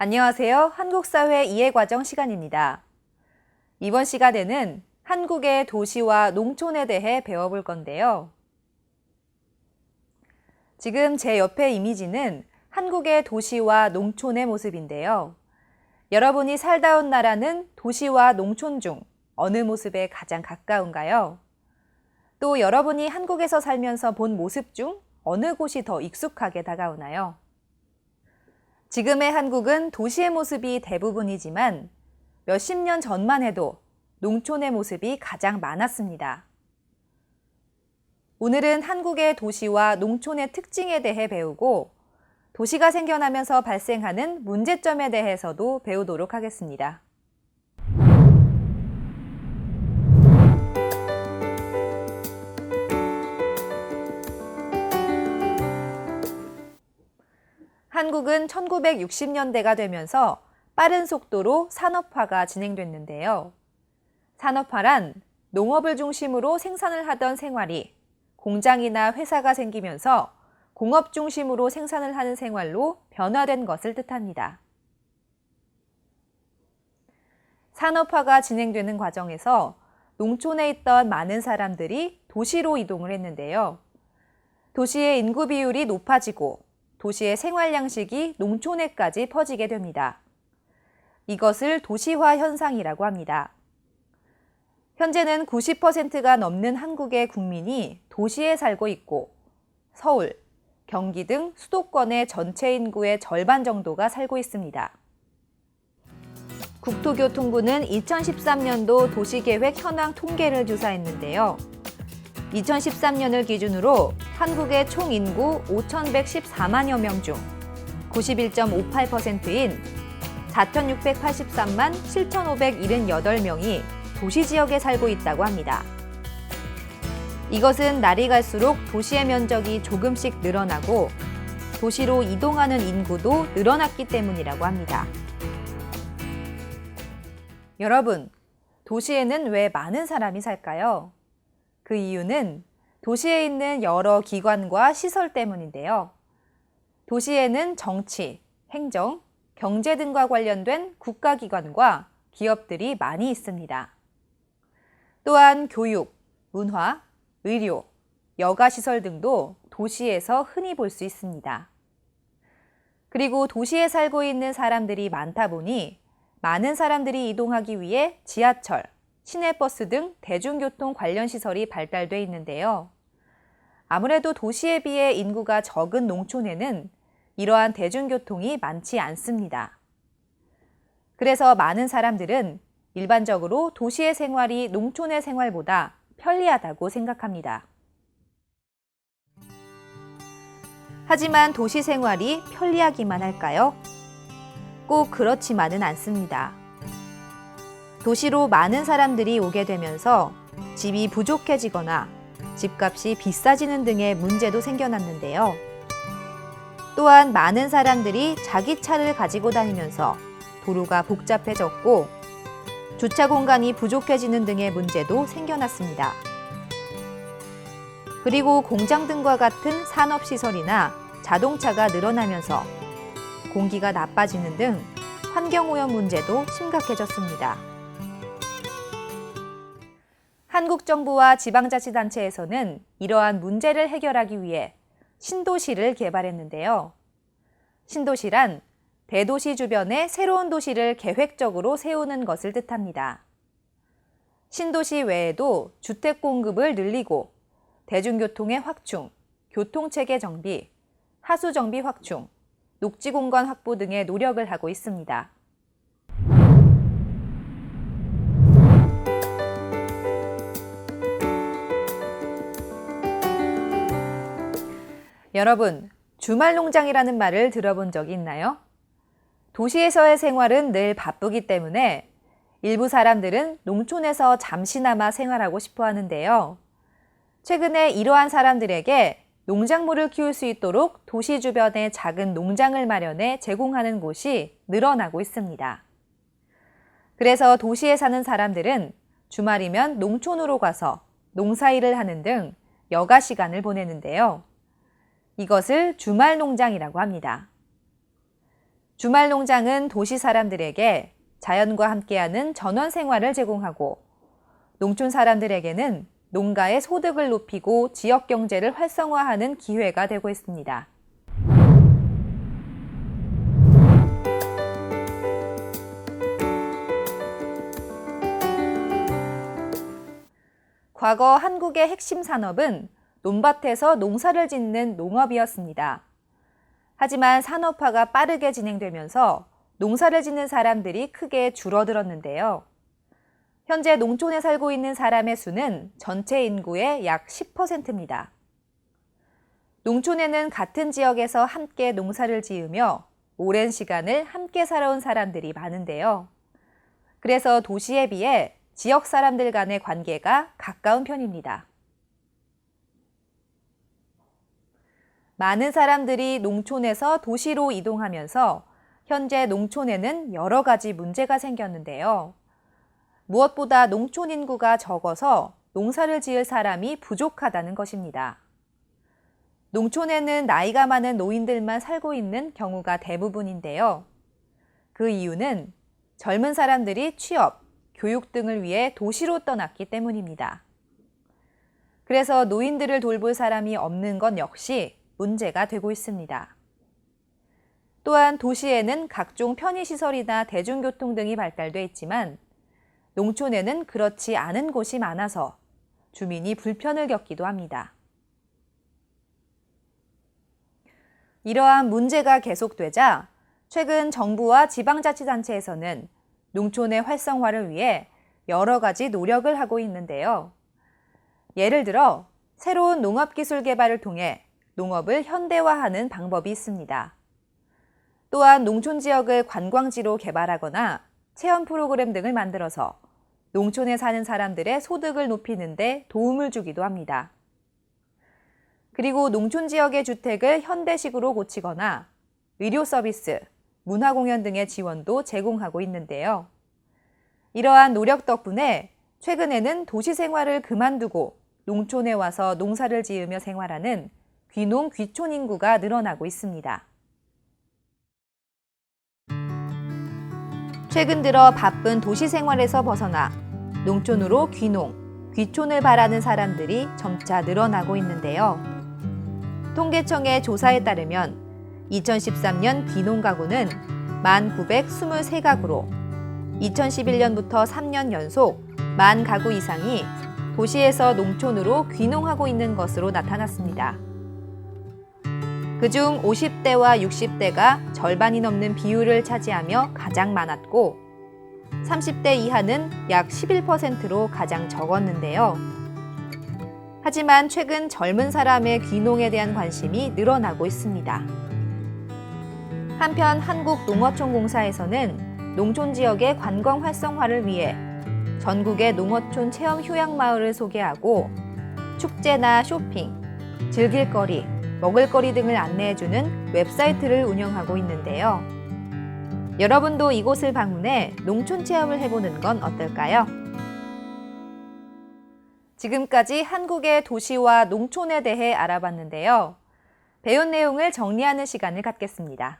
안녕하세요. 한국사회 이해과정 시간입니다. 이번 시간에는 한국의 도시와 농촌에 대해 배워볼 건데요. 지금 제 옆의 이미지는 한국의 도시와 농촌의 모습인데요. 여러분이 살다 온 나라는 도시와 농촌 중 어느 모습에 가장 가까운가요? 또 여러분이 한국에서 살면서 본 모습 중 어느 곳이 더 익숙하게 다가오나요? 지금의 한국은 도시의 모습이 대부분이지만 몇십 년 전만 해도 농촌의 모습이 가장 많았습니다. 오늘은 한국의 도시와 농촌의 특징에 대해 배우고 도시가 생겨나면서 발생하는 문제점에 대해서도 배우도록 하겠습니다. 한국은 1960년대가 되면서 빠른 속도로 산업화가 진행됐는데요. 산업화란 농업을 중심으로 생산을 하던 생활이 공장이나 회사가 생기면서 공업 중심으로 생산을 하는 생활로 변화된 것을 뜻합니다. 산업화가 진행되는 과정에서 농촌에 있던 많은 사람들이 도시로 이동을 했는데요. 도시의 인구 비율이 높아지고 도시의 생활 양식이 농촌에까지 퍼지게 됩니다. 이것을 도시화 현상이라고 합니다. 현재는 90%가 넘는 한국의 국민이 도시에 살고 있고 서울, 경기 등 수도권의 전체 인구의 절반 정도가 살고 있습니다. 국토교통부는 2013년도 도시계획 현황 통계를 조사했는데요. 2013년을 기준으로 한국의 총 인구 5,114만여 명 중 91.58%인 4,683만 7,578명이 도시지역에 살고 있다고 합니다. 이것은 날이 갈수록 도시의 면적이 조금씩 늘어나고 도시로 이동하는 인구도 늘어났기 때문이라고 합니다. 여러분, 도시에는 왜 많은 사람이 살까요? 그 이유는 도시에 있는 여러 기관과 시설 때문인데요. 도시에는 정치, 행정, 경제 등과 관련된 국가기관과 기업들이 많이 있습니다. 또한 교육, 문화, 의료, 여가시설 등도 도시에서 흔히 볼 수 있습니다. 그리고 도시에 살고 있는 사람들이 많다 보니 많은 사람들이 이동하기 위해 지하철, 시내버스 등 대중교통 관련 시설이 발달돼 있는데요. 아무래도 도시에 비해 인구가 적은 농촌에는 이러한 대중교통이 많지 않습니다. 그래서 많은 사람들은 일반적으로 도시의 생활이 농촌의 생활보다 편리하다고 생각합니다. 하지만 도시 생활이 편리하기만 할까요? 꼭 그렇지만은 않습니다. 도시로 많은 사람들이 오게 되면서 집이 부족해지거나 집값이 비싸지는 등의 문제도 생겨났는데요. 또한 많은 사람들이 자기 차를 가지고 다니면서 도로가 복잡해졌고 주차 공간이 부족해지는 등의 문제도 생겨났습니다. 그리고 공장 등과 같은 산업시설이나 자동차가 늘어나면서 공기가 나빠지는 등 환경오염 문제도 심각해졌습니다. 한국 정부와 지방자치단체에서는 이러한 문제를 해결하기 위해 신도시를 개발했는데요. 신도시란 대도시 주변에 새로운 도시를 계획적으로 세우는 것을 뜻합니다. 신도시 외에도 주택 공급을 늘리고 대중교통의 확충, 교통체계 정비, 하수 정비 확충, 녹지 공간 확보 등의 노력을 하고 있습니다. 여러분, 주말 농장이라는 말을 들어본 적이 있나요? 도시에서의 생활은 늘 바쁘기 때문에 일부 사람들은 농촌에서 잠시나마 생활하고 싶어 하는데요. 최근에 이러한 사람들에게 농작물을 키울 수 있도록 도시 주변에 작은 농장을 마련해 제공하는 곳이 늘어나고 있습니다. 그래서 도시에 사는 사람들은 주말이면 농촌으로 가서 농사일을 하는 등 여가 시간을 보내는데요. 이것을 주말 농장이라고 합니다. 주말 농장은 도시 사람들에게 자연과 함께하는 전원 생활을 제공하고 농촌 사람들에게는 농가의 소득을 높이고 지역 경제를 활성화하는 기회가 되고 있습니다. 과거 한국의 핵심 산업은 논밭에서 농사를 짓는 농업이었습니다. 하지만 산업화가 빠르게 진행되면서 농사를 짓는 사람들이 크게 줄어들었는데요. 현재 농촌에 살고 있는 사람의 수는 전체 인구의 약 10%입니다. 농촌에는 같은 지역에서 함께 농사를 지으며 오랜 시간을 함께 살아온 사람들이 많은데요. 그래서 도시에 비해 지역 사람들 간의 관계가 가까운 편입니다. 많은 사람들이 농촌에서 도시로 이동하면서 현재 농촌에는 여러 가지 문제가 생겼는데요. 무엇보다 농촌 인구가 적어서 농사를 지을 사람이 부족하다는 것입니다. 농촌에는 나이가 많은 노인들만 살고 있는 경우가 대부분인데요. 그 이유는 젊은 사람들이 취업, 교육 등을 위해 도시로 떠났기 때문입니다. 그래서 노인들을 돌볼 사람이 없는 것 역시 문제가 되고 있습니다. 또한 도시에는 각종 편의시설이나 대중교통 등이 발달돼 있지만 농촌에는 그렇지 않은 곳이 많아서 주민이 불편을 겪기도 합니다. 이러한 문제가 계속되자 최근 정부와 지방자치단체에서는 농촌의 활성화를 위해 여러 가지 노력을 하고 있는데요. 예를 들어 새로운 농업기술 개발을 통해 농업을 현대화하는 방법이 있습니다. 또한 농촌 지역을 관광지로 개발하거나 체험 프로그램 등을 만들어서 농촌에 사는 사람들의 소득을 높이는 데 도움을 주기도 합니다. 그리고 농촌 지역의 주택을 현대식으로 고치거나 의료 서비스, 문화공연 등의 지원도 제공하고 있는데요. 이러한 노력 덕분에 최근에는 도시 생활을 그만두고 농촌에 와서 농사를 지으며 생활하는 귀농, 귀촌 인구가 늘어나고 있습니다. 최근 들어 바쁜 도시 생활에서 벗어나 농촌으로 귀농, 귀촌을 바라는 사람들이 점차 늘어나고 있는데요. 통계청의 조사에 따르면 2013년 귀농 가구는 1,923가구로 2011년부터 3년 연속 10,000가구 이상이 도시에서 농촌으로 귀농하고 있는 것으로 나타났습니다. 그중 50대와 60대가 절반이 넘는 비율을 차지하며 가장 많았고 30대 이하는 약 11%로 가장 적었는데요. 하지만 최근 젊은 사람의 귀농에 대한 관심이 늘어나고 있습니다. 한편 한국농어촌공사에서는 농촌 지역의 관광 활성화를 위해 전국의 농어촌 체험 휴양마을을 소개하고 축제나 쇼핑, 즐길거리, 먹을거리 등을 안내해주는 웹사이트를 운영하고 있는데요. 여러분도 이곳을 방문해 농촌 체험을 해보는 건 어떨까요? 지금까지 한국의 도시와 농촌에 대해 알아봤는데요. 배운 내용을 정리하는 시간을 갖겠습니다.